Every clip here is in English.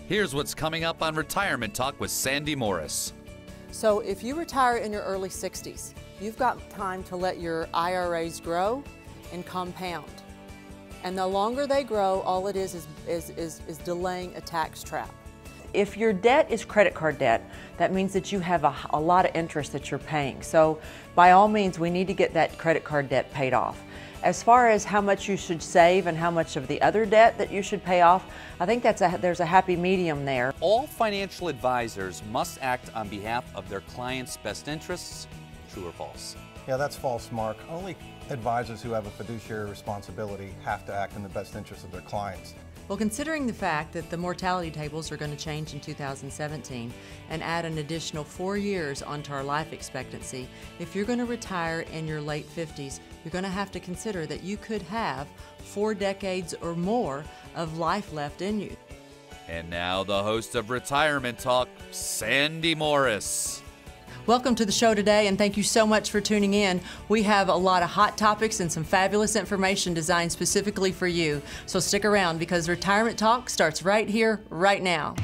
Here's what's coming up on Retirement Talk with Sandy Morris. So if you retire in your early 60s, you've got time to let your IRAs grow and compound. And the longer they grow, all it is delaying a tax trap. If your debt is credit card debt, that means that you have a lot of interest that you're paying. So by all means, we need to get that credit card debt paid off. As far as how much you should save and how much of the other debt that you should pay off, I think there's a happy medium there. All financial advisors must act on behalf of their clients' best interests. True or false? Yeah, that's false, Mark. Only advisors who have a fiduciary responsibility have to act in the best interest of their clients. Well, considering the fact that the mortality tables are going to change in 2017 and add an additional 4 years onto our life expectancy, if you're going to retire in your late 50s, you're going to have to consider that you could have 4 decades or more of life left in you. And now the host of Retirement Talk, Sandy Morris. Welcome to the show today, and thank you so much for tuning in. We have a lot of hot topics and some fabulous information designed specifically for you. So stick around because Retirement Talk starts right here, right now.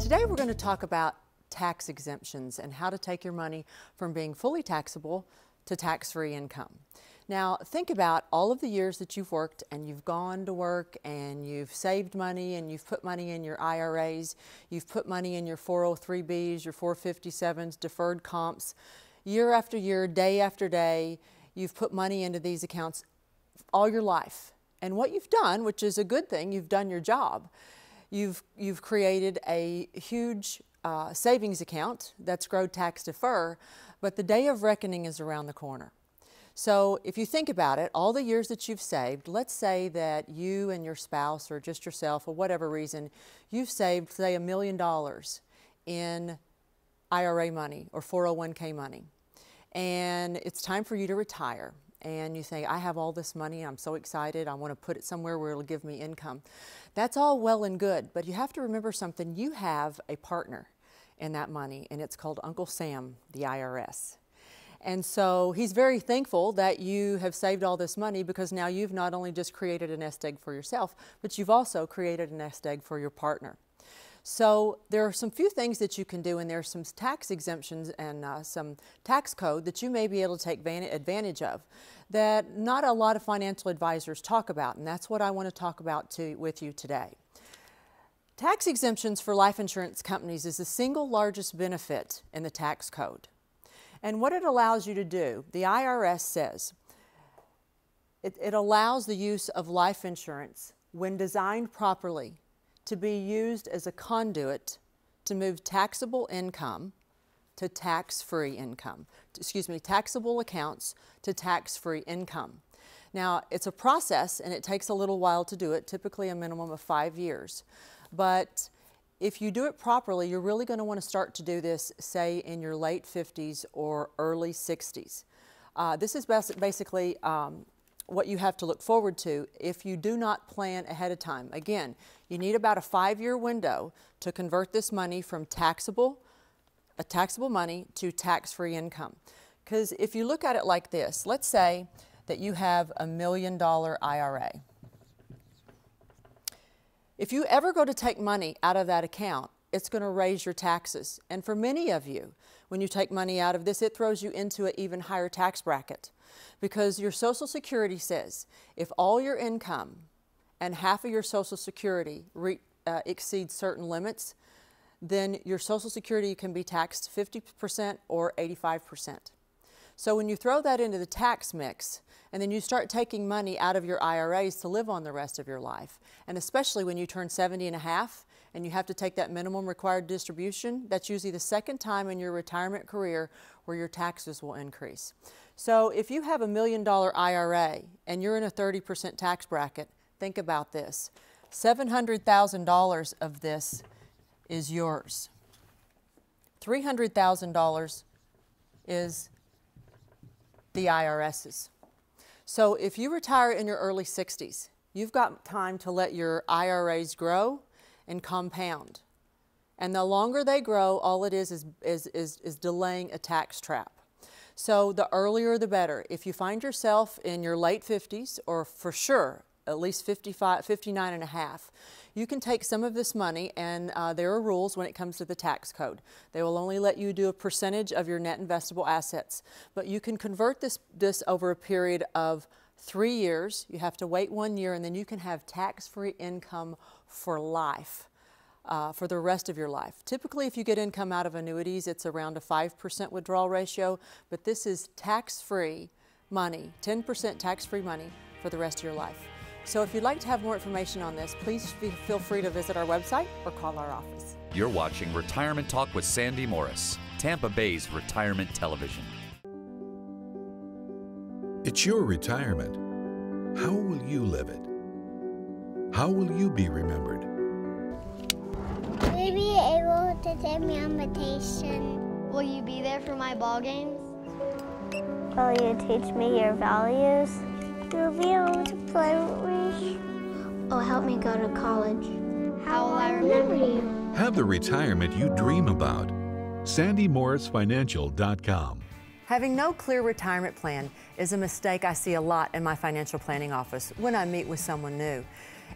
Today we're going to talk about tax exemptions and how to take your money from being fully taxable to tax-free income. Now think about all of the years that you've worked and you've gone to work and you've saved money and you've put money in your IRAs, you've put money in your 403Bs, your 457s, deferred comps. Year after year, day after day, you've put money into these accounts all your life. And what you've done, which is a good thing, you've done your job. You've created a huge savings account that's grown tax defer, but the day of reckoning is around the corner. So if you think about it, all the years that you've saved, let's say that you and your spouse or just yourself or whatever reason, you've saved, say, $1 million in IRA money or 401k money, and it's time for you to retire. And you say, I have all this money, I'm so excited, I want to put it somewhere where it'll give me income. That's all well and good, but you have to remember something. You have a partner in that money, and it's called Uncle Sam, the IRS. And so he's very thankful that you have saved all this money because now you've not only just created a nest egg for yourself, but you've also created a nest egg for your partner. So there are some few things that you can do, and there's some tax exemptions and some tax code that you may be able to take advantage of that not a lot of financial advisors talk about, and that's what I want to talk about with you today. Tax exemptions for life insurance companies is the single largest benefit in the tax code. And what it allows you to do, the IRS says, it allows the use of life insurance when designed properly to be used as a conduit to move taxable income to tax-free income. Taxable accounts to tax-free income. Now, it's a process and it takes a little while to do it, typically a minimum of 5 years. But if you do it properly, you're really going to want to start to do this, say, in your late 50s or early 60s. This is basically what you have to look forward to if you do not plan ahead of time. Again, you need about a 5-year window to convert this money from taxable money to tax-free income. Because if you look at it like this, let's say that you have $1 million IRA. If you ever go to take money out of that account, it's going to raise your taxes. And for many of you, when you take money out of this, it throws you into an even higher tax bracket. Because your Social Security says if all your income and half of your Social Security exceeds certain limits, then your Social Security can be taxed 50% or 85%. So when you throw that into the tax mix, and then you start taking money out of your IRAs to live on the rest of your life, and especially when you turn 70 and a half, and you have to take that minimum required distribution, that's usually the second time in your retirement career where your taxes will increase. So if you have $1 million IRA and you're in a 30% tax bracket, think about this. $700,000 of this is yours. $300,000 is the IRS's. So if you retire in your early 60s, you've got time to let your IRAs grow and compound. And the longer they grow, all it is delaying a tax trap. So the earlier the better. If you find yourself in your late 50s, or for sure at least 59 and a half, you can take some of this money, and there are rules when it comes to the tax code. They will only let you do a percentage of your net investable assets, but you can convert this over a period of 3 years. You have to wait 1 year, and then you can have tax-free income for life. For the rest of your life. Typically, if you get income out of annuities, it's around a 5% withdrawal ratio, but this is tax-free money, 10% tax-free money for the rest of your life. So if you'd like to have more information on this, please feel free to visit our website or call our office. You're watching Retirement Talk with Sandy Morris, Tampa Bay's retirement television. It's your retirement. How will you live it? How will you be remembered? Will you be able to take me on vacation? Will you be there for my ball games? Will you teach me your values? Will you be able to play with me? Oh, help me go to college. How will I remember you? Have the retirement you dream about. SandyMorrisFinancial.com. Having no clear retirement plan is a mistake I see a lot in my financial planning office when I meet with someone new.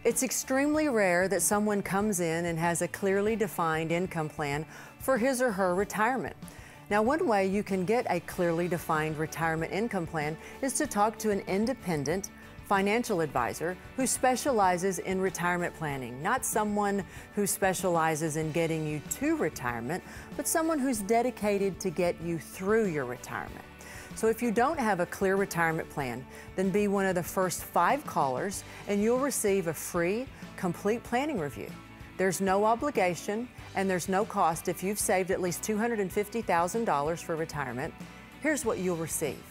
It's extremely rare that someone comes in and has a clearly defined income plan for his or her retirement. Now, one way you can get a clearly defined retirement income plan is to talk to an independent financial advisor who specializes in retirement planning, not someone who specializes in getting you to retirement, but someone who's dedicated to get you through your retirement. So if you don't have a clear retirement plan, then be one of the first 5 callers and you'll receive a free, complete planning review. There's no obligation and there's no cost if you've saved at least $250,000 for retirement. Here's what you'll receive: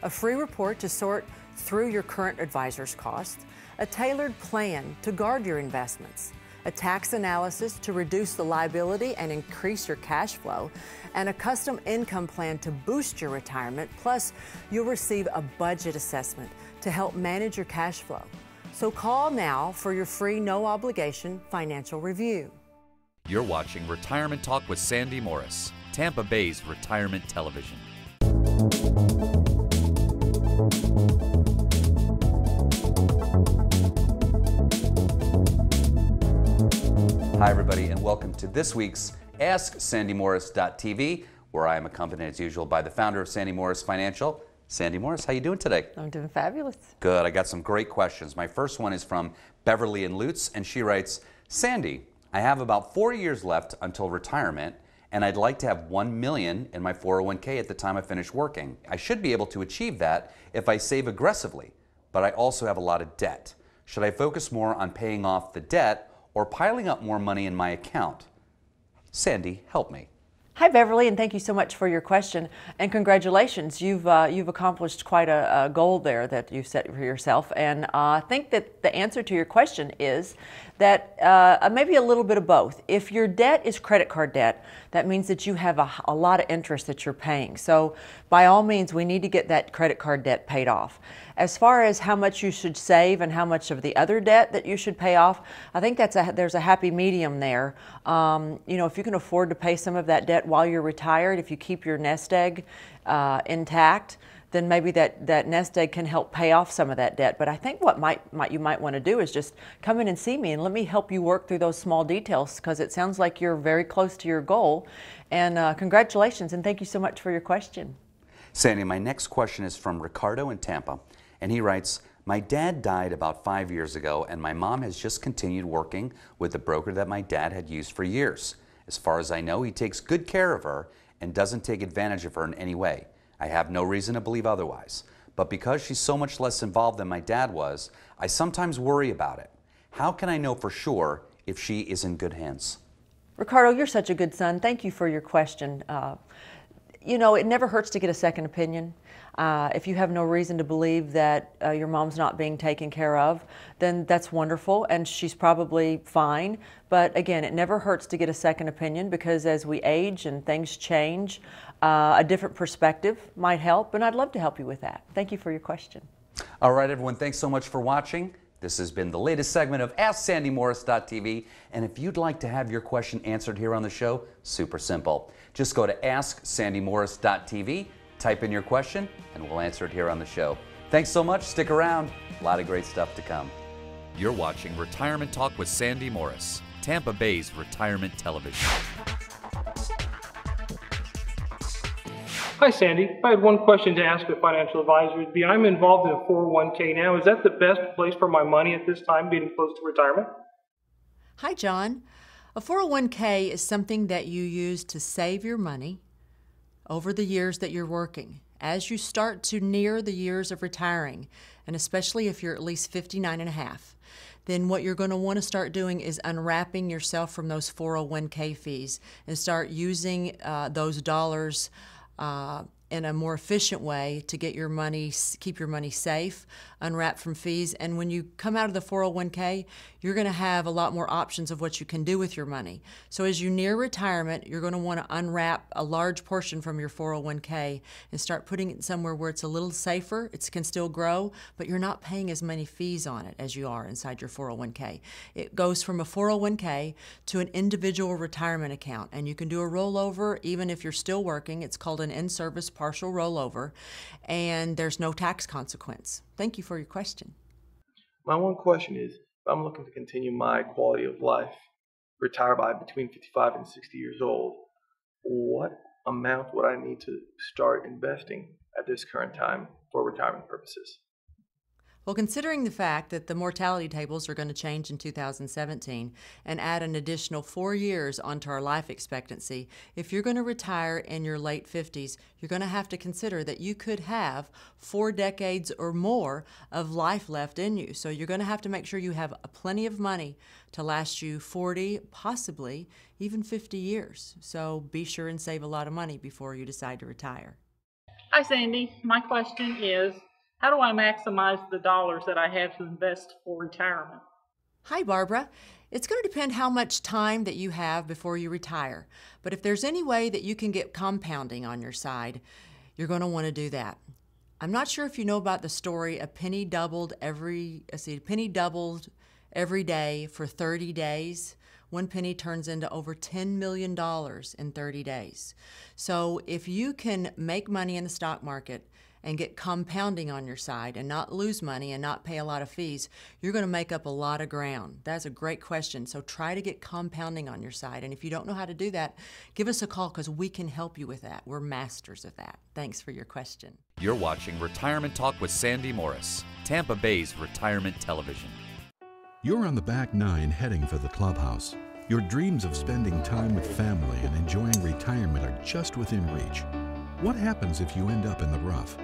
a free report to sort through your current advisor's costs, a tailored plan to guard your investments, a tax analysis to reduce the liability and increase your cash flow, and a custom income plan to boost your retirement. Plus, you'll receive a budget assessment to help manage your cash flow. So call now for your free, no obligation financial review. You're watching Retirement Talk with Sandy Morris, Tampa Bay's retirement television. Hi everybody, and welcome to this week's AskSandyMorris.tv, where I am accompanied as usual by the founder of Sandy Morris Financial. Sandy Morris, how you doing today? I'm doing fabulous. Good, I got some great questions. My first one is from Beverly in Lutz, and she writes, Sandy, I have about 40 years left until retirement, and I'd like to have $1 million in my 401k at the time I finish working. I should be able to achieve that if I save aggressively, but I also have a lot of debt. Should I focus more on paying off the debt or piling up more money in my account? Sandy, help me. Hi Beverly, and thank you so much for your question, and congratulations. You've accomplished quite a goal there that you've set for yourself, and I think that the answer to your question is that maybe a little bit of both. If your debt is credit card debt, that means that you have a lot of interest that you're paying. So by all means, we need to get that credit card debt paid off. As far as how much you should save and how much of the other debt that you should pay off, I think there's a happy medium there. You know, if you can afford to pay some of that debt while you're retired, if you keep your nest egg intact, then maybe that nest egg can help pay off some of that debt. But I think what you might want to do is just come in and see me and let me help you work through those small details, because it sounds like you're very close to your goal. And congratulations, and thank you so much for your question. Sandy, my next question is from Ricardo in Tampa, and he writes, my dad died about 5 years ago, and my mom has just continued working with the broker that my dad had used for years. As far as I know, he takes good care of her and doesn't take advantage of her in any way. I have no reason to believe otherwise. But because she's so much less involved than my dad was, I sometimes worry about it. How can I know for sure if she is in good hands? Ricardo, you're such a good son. Thank you for your question. You know, it never hurts to get a second opinion. If you have no reason to believe that your mom's not being taken care of, then that's wonderful, and she's probably fine. But again, it never hurts to get a second opinion, because as we age and things change, a different perspective might help, and I'd love to help you with that. Thank you for your question. All right, everyone, thanks so much for watching. This has been the latest segment of AskSandyMorris.tv, and if you'd like to have your question answered here on the show, super simple. Just go to AskSandyMorris.tv, type in your question, and we'll answer it here on the show. Thanks so much. Stick around. A lot of great stuff to come. You're watching Retirement Talk with Sandy Morris, Tampa Bay's retirement television. Hi, Sandy. If I had one question to ask a financial advisor, it'd be, I'm involved in a 401k now. Is that the best place for my money at this time, getting close to retirement? Hi, John. A 401k is something that you use to save your money over the years that you're working. As you start to near the years of retiring, and especially if you're at least 59 and a half, then what you're going to want to start doing is unwrapping yourself from those 401k fees and start using those dollars in a more efficient way to get your money, keep your money safe, unwrapped from fees. And when you come out of the 401k, you're going to have a lot more options of what you can do with your money. So as you near retirement, you're going to want to unwrap a large portion from your 401k and start putting it somewhere where it's a little safer, it can still grow, but you're not paying as many fees on it as you are inside your 401k. It goes from a 401k to an individual retirement account, and you can do a rollover even if you're still working. It's called an in-service partial rollover, and there's no tax consequence. Thank you for your question. My one question is, if I'm looking to continue my quality of life, retire by between 55 and 60 years old, what amount would I need to start investing at this current time for retirement purposes? Well, considering the fact that the mortality tables are going to change in 2017 and add an additional 4 years onto our life expectancy, if you're going to retire in your late 50s, you're going to have to consider that you could have 4 decades or more of life left in you. So you're going to have to make sure you have plenty of money to last you 40, possibly even 50 years. So be sure and save a lot of money before you decide to retire. Hi, Sandy. My question is, how do I maximize the dollars that I have to invest for retirement? Hi, Barbara. It's going to depend how much time that you have before you retire. But if there's any way that you can get compounding on your side, you're going to want to do that. I'm not sure if you know about the story, a penny doubled every day for 30 days. 1 penny turns into over $10 million in 30 days. So if you can make money in the stock market and get compounding on your side and not lose money and not pay a lot of fees, you're going to make up a lot of ground. That's a great question. So try to get compounding on your side. And if you don't know how to do that, give us a call because we can help you with that. We're masters of that. Thanks for your question. You're watching Retirement Talk with Sandy Morris, Tampa Bay's retirement television. You're on the back nine heading for the clubhouse. Your dreams of spending time with family and enjoying retirement are just within reach. What happens if you end up in the rough?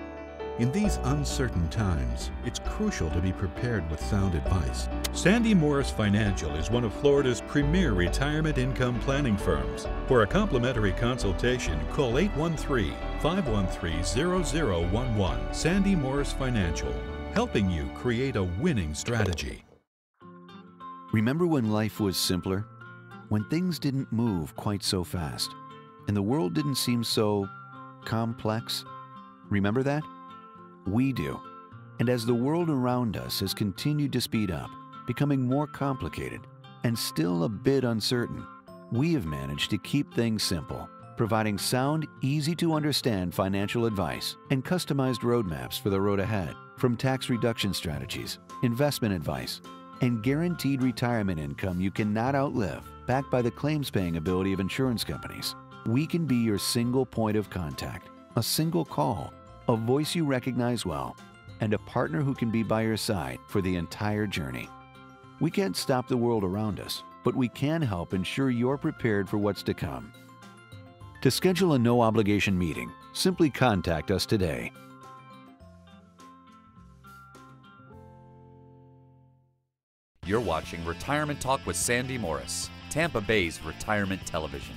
In these uncertain times, it's crucial to be prepared with sound advice. Sandy Morris Financial is one of Florida's premier retirement income planning firms. For a complimentary consultation, call 813-513-0011. Sandy Morris Financial, helping you create a winning strategy. Remember when life was simpler? When things didn't move quite so fast, and the world didn't seem so complex? Remember that? We do. And as the world around us has continued to speed up, becoming more complicated, and still a bit uncertain, we have managed to keep things simple, providing sound, easy-to-understand financial advice and customized roadmaps for the road ahead, from tax reduction strategies, investment advice, and guaranteed retirement income you cannot outlive, backed by the claims-paying ability of insurance companies. We can be your single point of contact, a single call, a voice you recognize well, and a partner who can be by your side for the entire journey. We can't stop the world around us, but we can help ensure you're prepared for what's to come. To schedule a no-obligation meeting, simply contact us today. You're watching Retirement Talk with Sandy Morris, Tampa Bay's retirement television.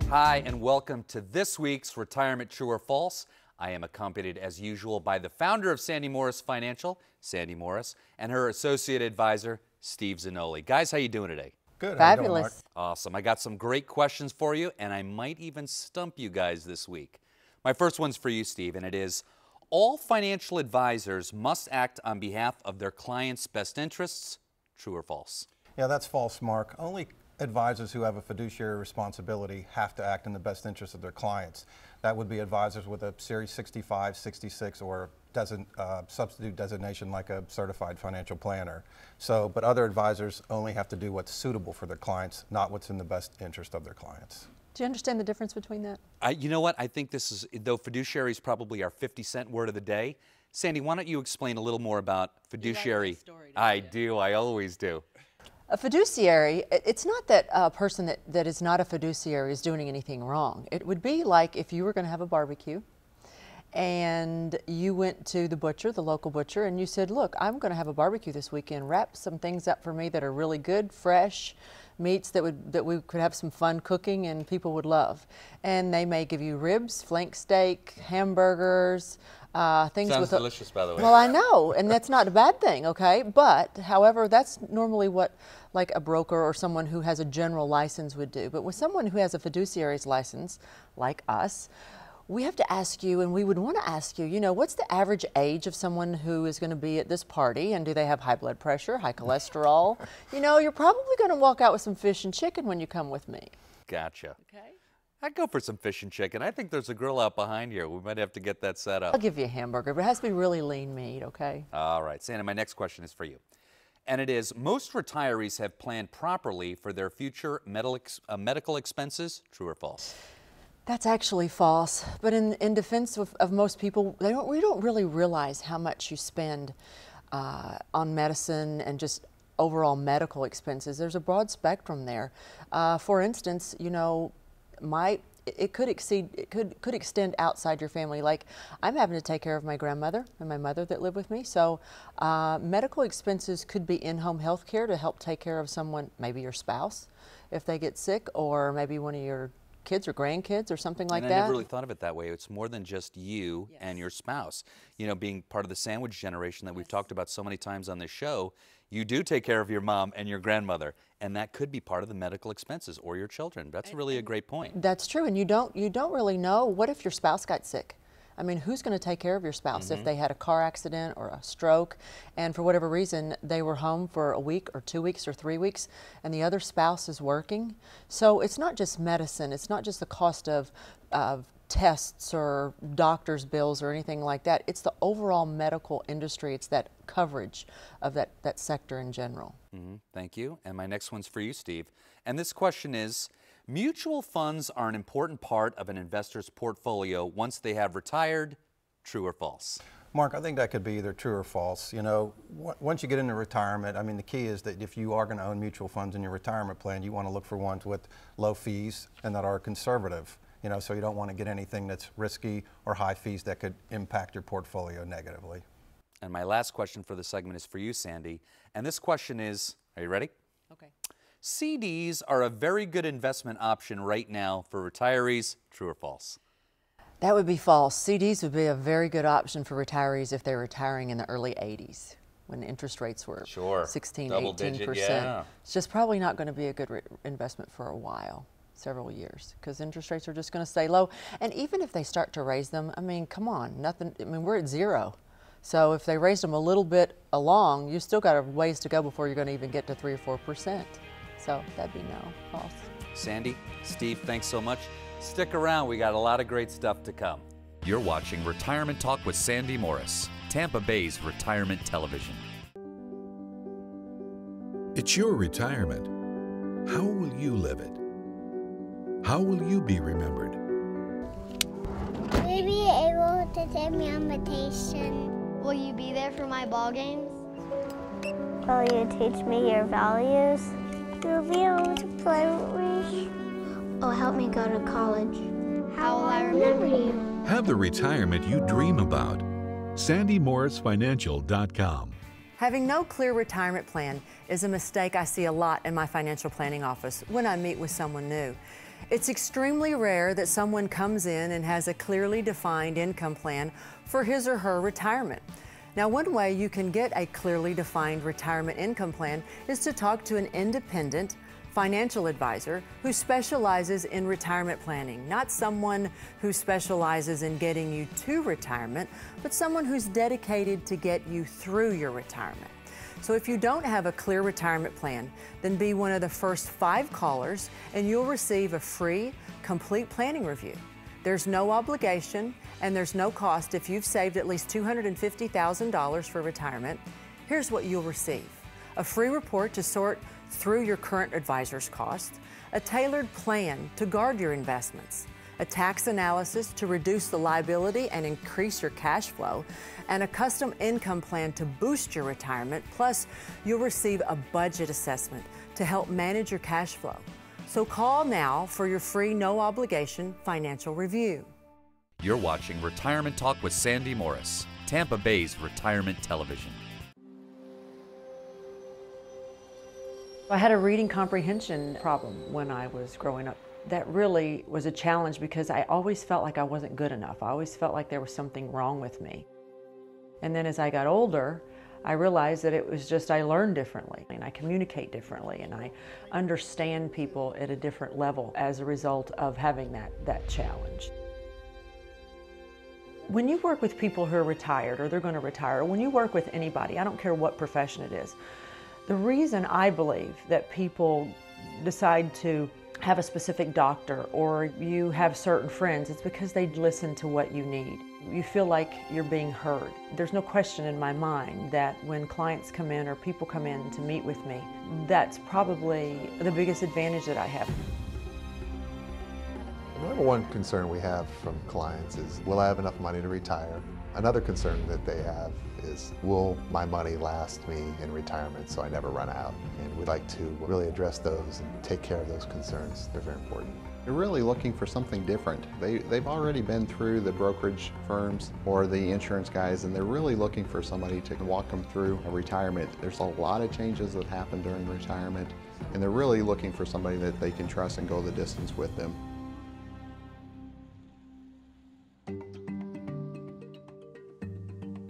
Hi, and welcome to this week's Retirement True or False. I am accompanied, as usual, by the founder of Sandy Morris Financial, Sandy Morris, and her associate advisor, Steve Zanoli. Guys, how you doing today? Good. How you doing, Mark? Fabulous. Awesome. I got some great questions for you, and I might even stump you guys this week. My first one's for you, Steve, and it is, all financial advisors must act on behalf of their clients' best interests. True or false? Yeah, that's false, Mark. Only advisors who have a fiduciary responsibility have to act in the best interest of their clients. That would be advisors with a Series 65, 66, or substitute designation like a certified financial planner. But other advisors only have to do what's suitable for their clients, not what's in the best interest of their clients. Do you understand the difference between that? You know what? I think this is, though fiduciary is probably our 50-cent word of the day. Sandy, why don't you explain a little more about fiduciary? You like that story, I do. I always do. A fiduciary, it's not that a person that is not a fiduciary is doing anything wrong. It would be like if you were going to have a barbecue and you went to the butcher, the local butcher, and you said, look, I'm going to have a barbecue this weekend. Wrap some things up for me that are really good, fresh meats that we could have some fun cooking and people would love. And they may give you ribs, flank steak, hamburgers, things Sounds with delicious, by the way. Well, I know, and that's not a bad thing, okay? But, however, that's normally what like a broker or someone who has a general license would do. But with someone who has a fiduciary's license, like us, we have to ask you, and we would want to ask you, you know, what's the average age of someone who is going to be at this party, and do they have high blood pressure, high cholesterol? You know, you're probably going to walk out with some fish and chicken when you come with me. Gotcha. Okay. I'd go for some fish and chicken. I think there's a grill out behind here. We might have to get that set up. I'll give you a hamburger, but it has to be really lean meat, okay? All right, Santa, my next question is for you. And it is, most retirees have planned properly for their future medical expenses. True or false? That's actually false. But in defense of most people, we don't really realize how much you spend on medicine and just overall medical expenses. There's a broad spectrum there. For instance, you know, it could extend outside your family. Like, I'm having to take care of my grandmother and my mother that live with me. So medical expenses could be in-home health care to help take care of someone, maybe your spouse, if they get sick, or maybe one of your kids or grandkids or something like that. I never really thought of it that way. It's more than just you and your spouse. You know, being part of the sandwich generation that we've talked about so many times on this show, you do take care of your mom and your grandmother, and that could be part of the medical expenses, or your children. That's really a great point. That's true, and you don't really know, what if your spouse got sick? I mean, who's going to take care of your spouse if they had a car accident or a stroke, and for whatever reason they were home for a week or 2 weeks or 3 weeks, and the other spouse is working? So it's not just medicine. It's not just the cost of tests or doctor's bills or anything like that. It's the overall medical industry. It's that coverage of that sector in general. Thank you. And my next one's for you, Steve. And this question is, mutual funds are an important part of an investor's portfolio once they have retired. True or false? Mark, I think that could be either true or false. You know, once you get into retirement, I mean, the key is that if you are going to own mutual funds in your retirement plan, you want to look for ones with low fees and that are conservative. You know, so you don't want to get anything that's risky or high fees that could impact your portfolio negatively. And my last question for the segment is for you, Sandy. And this question is, are you ready? Okay. CDs are a very good investment option right now for retirees. True or false? That would be false. CDs would be a very good option for retirees if they're retiring in the early 80s when interest rates were 16, 18%. Yeah. It's just probably not going to be a good investment for a while. Several years, because interest rates are just going to stay low. And even if they start to raise them, I mean, come on, nothing. I mean, we're at zero. So if they raised them a little bit along, you still got a ways to go before you're going to even get to 3 or 4%. So that'd be no, false. Sandy, Steve, thanks so much. Stick around. We got a lot of great stuff to come. You're watching Retirement Talk with Sandy Morris, Tampa Bay's retirement television. It's your retirement. How will you live it? How will you be remembered? Will you be able to take me on vacation? Will you be there for my ball games? Will you teach me your values? Will you be able to play with me? Oh, help me go to college. How will I remember you? Have the retirement you dream about. SandyMorrisFinancial.com. Having no clear retirement plan is a mistake I see a lot in my financial planning office when I meet with someone new. It's extremely rare that someone comes in and has a clearly defined income plan for his or her retirement. Now, one way you can get a clearly defined retirement income plan is to talk to an independent financial advisor who specializes in retirement planning, not someone who specializes in getting you to retirement, but someone who's dedicated to get you through your retirement. So if you don't have a clear retirement plan, then be one of the first 5 callers and you'll receive a free, complete planning review. There's no obligation and there's no cost if you've saved at least $250,000 for retirement. Here's what you'll receive: a free report to sort through your current advisor's costs, a tailored plan to guard your investments, a tax analysis to reduce the liability and increase your cash flow, and a custom income plan to boost your retirement. Plus, you'll receive a budget assessment to help manage your cash flow. So call now for your free, no-obligation financial review. You're watching Retirement Talk with Sandy Morris, Tampa Bay's Retirement Television. I had a reading comprehension problem when I was growing up. That really was a challenge because I always felt like I wasn't good enough. I always felt like there was something wrong with me. And then as I got older, I realized that it was just I learn differently and I communicate differently and I understand people at a different level as a result of having that challenge. When you work with people who are retired or they're going to retire, or when you work with anybody, I don't care what profession it is, the reason I believe that people decide to have a specific doctor or you have certain friends, it's because they listen to what you need. You feel like you're being heard. There's no question in my mind that when clients come in or people come in to meet with me, that's probably the biggest advantage that I have. The number one concern we have from clients is, will I have enough money to retire? Another concern that they have is, will my money last me in retirement so I never run out? And we'd like to really address those and take care of those concerns. They're very important. They're really looking for something different. They've already been through the brokerage firms or the insurance guys, and they're really looking for somebody to walk them through a retirement. There's a lot of changes that happen during retirement, and they're really looking for somebody that they can trust and go the distance with them.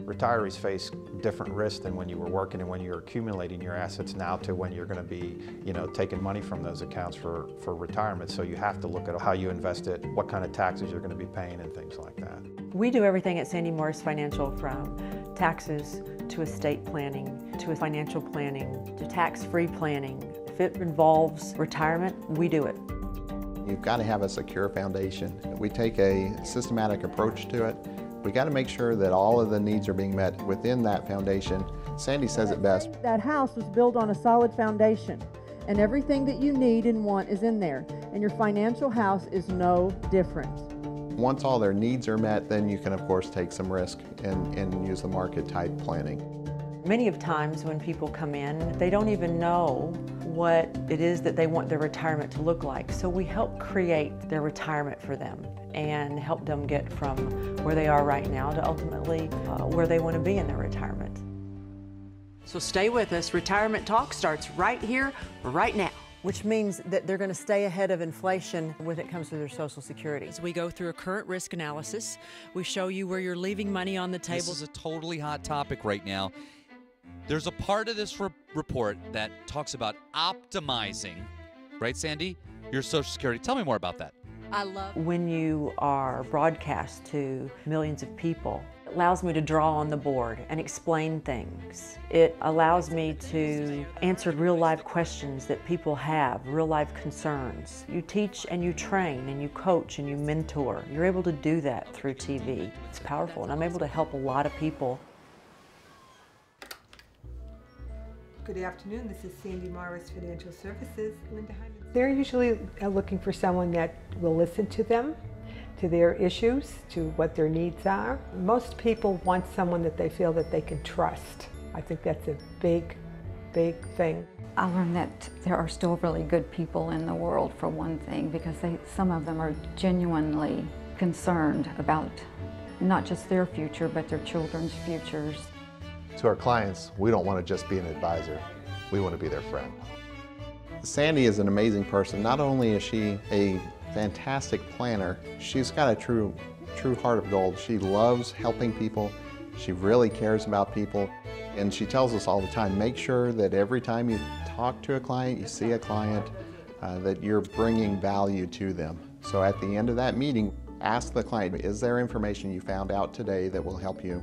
Retirees face different risks than when you were working and when you're accumulating your assets now to when you're going to be, taking money from those accounts for retirement. So you have to look at how you invest it, what kind of taxes you're going to be paying and things like that. We do everything at Sandy Morris Financial, from taxes to estate planning to financial planning to tax-free planning. If it involves retirement, we do it. You've got to have a secure foundation. We take a systematic approach to it. We got to make sure that all of the needs are being met within that foundation. Sandy says it best. That house was built on a solid foundation, and everything that you need and want is in there, and your financial house is no different. Once all their needs are met, then you can of course take some risk and use the market type planning. Many of times when people come in, they don't even know what it is that they want their retirement to look like. So we help create their retirement for them and help them get from where they are right now to ultimately where they want to be in their retirement. So stay with us. Retirement Talk starts right here, right now. Which means that they're going to stay ahead of inflation when it comes to their Social Security. As we go through a current risk analysis, we show you where you're leaving money on the table. This is a totally hot topic right now. There's a part of this report that talks about optimizing, right, Sandy, your Social Security. Tell me more about that. I love when you are broadcast to millions of people. It allows me to draw on the board and explain things. It allows me to answer real life questions that people have, real life concerns. You teach and you train and you coach and you mentor. You're able to do that through TV. It's powerful, and I'm able to help a lot of people. Good afternoon, this is Sandy Morris Financial Services. Linda Hyman. They're usually looking for someone that will listen to them, to their issues, to what their needs are. Most people want someone that they feel that they can trust. I think that's a big, big thing. I learned that there are still really good people in the world, for one thing, because some of them are genuinely concerned about not just their future, but their children's futures. To our clients, we don't want to just be an advisor. We want to be their friend. Sandy is an amazing person. Not only is she a fantastic planner, she's got a true heart of gold. She loves helping people. She really cares about people. And she tells us all the time, make sure that every time you talk to a client, you see a client, that you're bringing value to them. So at the end of that meeting, ask the client, is there information you found out today that will help you?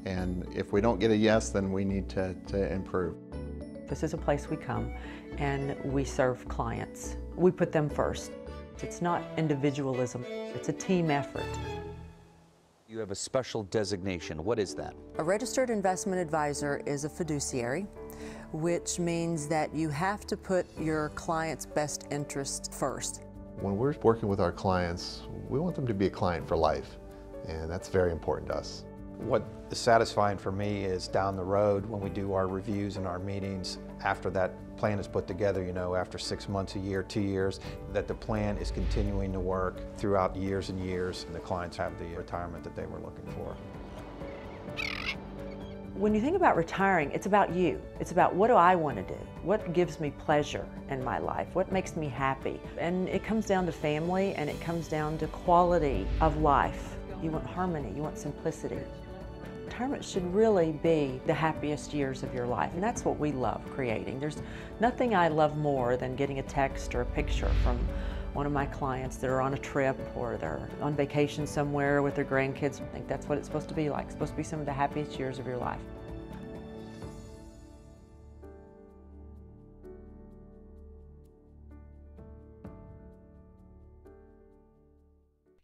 And if we don't get a yes, then we need to improve. This is a place we come and we serve clients. We put them first. It's not individualism, it's a team effort. You have a special designation. What is that? A registered investment advisor is a fiduciary, which means that you have to put your client's best interest first. When we're working with our clients, we want them to be a client for life, and that's very important to us. What is satisfying for me is down the road when we do our reviews and our meetings, after that plan is put together, you know, after 6 months, a year, 2 years, that the plan is continuing to work throughout years and years, and the clients have the retirement that they were looking for. When you think about retiring, it's about you. It's about what do I want to do? What gives me pleasure in my life? What makes me happy? And it comes down to family, and it comes down to quality of life. You want harmony, you want simplicity. Retirement should really be the happiest years of your life, and that's what we love creating. There's nothing I love more than getting a text or a picture from one of my clients that are on a trip or they're on vacation somewhere with their grandkids. I think that's what it's supposed to be like. It's supposed to be some of the happiest years of your life.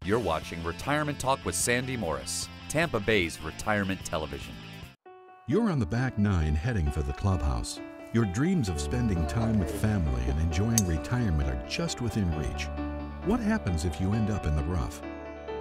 You're watching Retirement Talk with Sandy Morris, Tampa Bay's retirement television. You're on the back nine heading for the clubhouse. Your dreams of spending time with family and enjoying retirement are just within reach. What happens if you end up in the rough?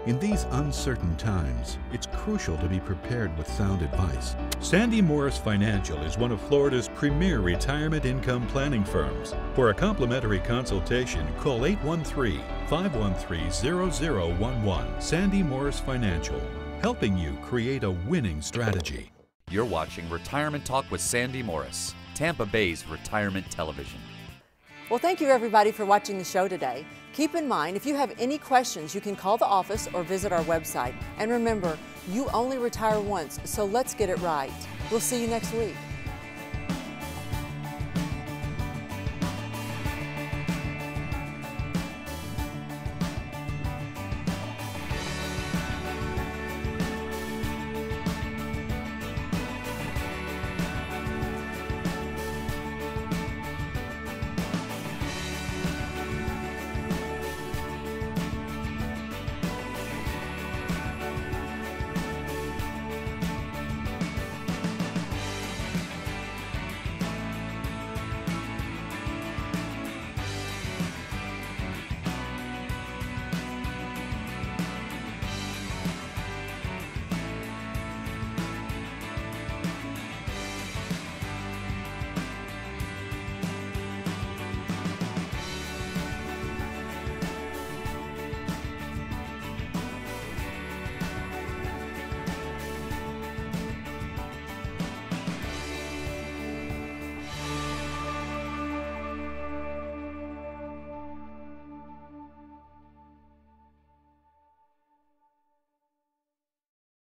In these uncertain times, it's crucial to be prepared with sound advice. Sandy Morris Financial is one of Florida's premier retirement income planning firms. For a complimentary consultation, call 813-513-0011. Sandy Morris Financial, helping you create a winning strategy. You're watching Retirement Talk with Sandy Morris, Tampa Bay's retirement television. Well, thank you everybody for watching the show today. Keep in mind, if you have any questions, you can call the office or visit our website. And remember, you only retire once, so let's get it right. We'll see you next week.